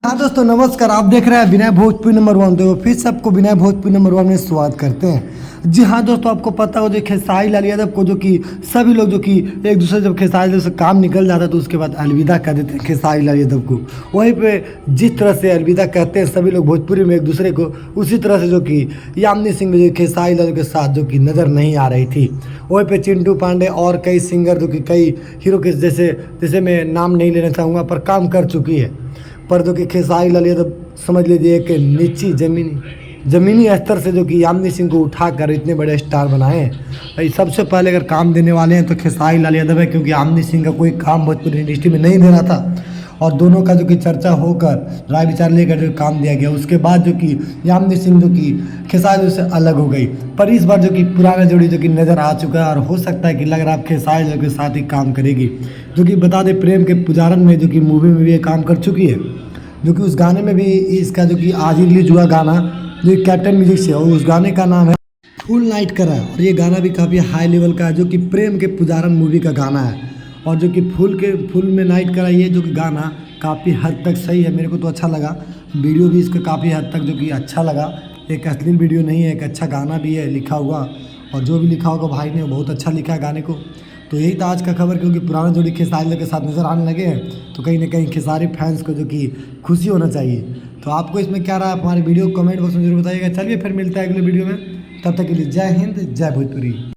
हाँ दोस्तों नमस्कार, आप देख रहे हैं विनय भोजपुरी नंबर 1। तो फिर सबको विनय भोजपुरी नंबर 1 में स्वागत करते हैं। जी हाँ दोस्तों, आपको पता हो जो खेसारी लाल यादव को जो कि सभी लोग जो कि एक दूसरे जब खेसारी लाल से काम निकल जाता है तो उसके बाद अलविदा कर देते हैं खेसारी लाल यादव को। वहीं पे जिस तरह से अलविदा कहते हैं सभी लोग भोजपुरी में एक दूसरे को, उसी तरह से जो कि यामिनी सिंह भी जो खेसारी लाल के साथ जो कि नज़र नहीं आ रही थी। वहीं पे चिंटू पांडे और कई सिंगर जो कि कई हीरो के जैसे मैं नाम नहीं लेना चाहूँगा पर काम कर चुकी है, पर जो कि खेसारी लाल यादव समझ लीजिए एक नीची ज़मीनी स्तर से जो कि यामिनी सिंह को उठाकर इतने बड़े स्टार बनाए हैं। भाई सबसे पहले अगर काम देने वाले हैं तो खेसारी लाल यादव है, क्योंकि यामिनी सिंह का कोई काम भोजपुरी इंडस्ट्री में नहीं दे रहा था और दोनों का जो कि चर्चा होकर राय विचार लेकर जो काम दिया गया, उसके बाद जो कि यामिनी सिंह जो कि खेसारी से अलग हो गई। पर इस बार जो कि पुराना जोड़ी जो कि नज़र आ चुका है और हो सकता है कि लग रहा है खेसारी के साथ ही काम करेगी। जो कि बता दें प्रेम के पुजारन में जो कि मूवी में भी ये काम कर चुकी है, जो कि उस गाने में भी इसका जो कि आज ही रिलीज हुआ गाना जो कैप्टन म्यूजिक से, और उस गाने का नाम है फुल नाइट करा है। और ये गाना भी काफ़ी हाई लेवल का है, जो कि प्रेम के पुजारन मूवी का गाना है। और जो कि फुल में नाइट करा, ये जो कि गाना काफ़ी हद तक सही है, मेरे को तो अच्छा लगा। वीडियो भी इसका काफ़ी हद तक जो कि अच्छा लगा, एक अश्लील वीडियो नहीं है, एक अच्छा गाना भी है लिखा हुआ, और जो भी लिखा होगा भाई ने बहुत अच्छा लिखा है गाने को। तो यही था आज का खबर, क्योंकि पुराने जोड़ी खेसारी के साथ नज़र आने लगे हैं तो कहीं ना कहीं खेसारी फैंस को जो कि खुशी होना चाहिए। तो आपको इसमें क्या रहा, आप हमारे वीडियो को कमेंट बॉक्स में जरूर बताइएगा। चलिए फिर मिलता है अगले वीडियो में, तब तक के लिए जय हिंद जय भोजपुरी।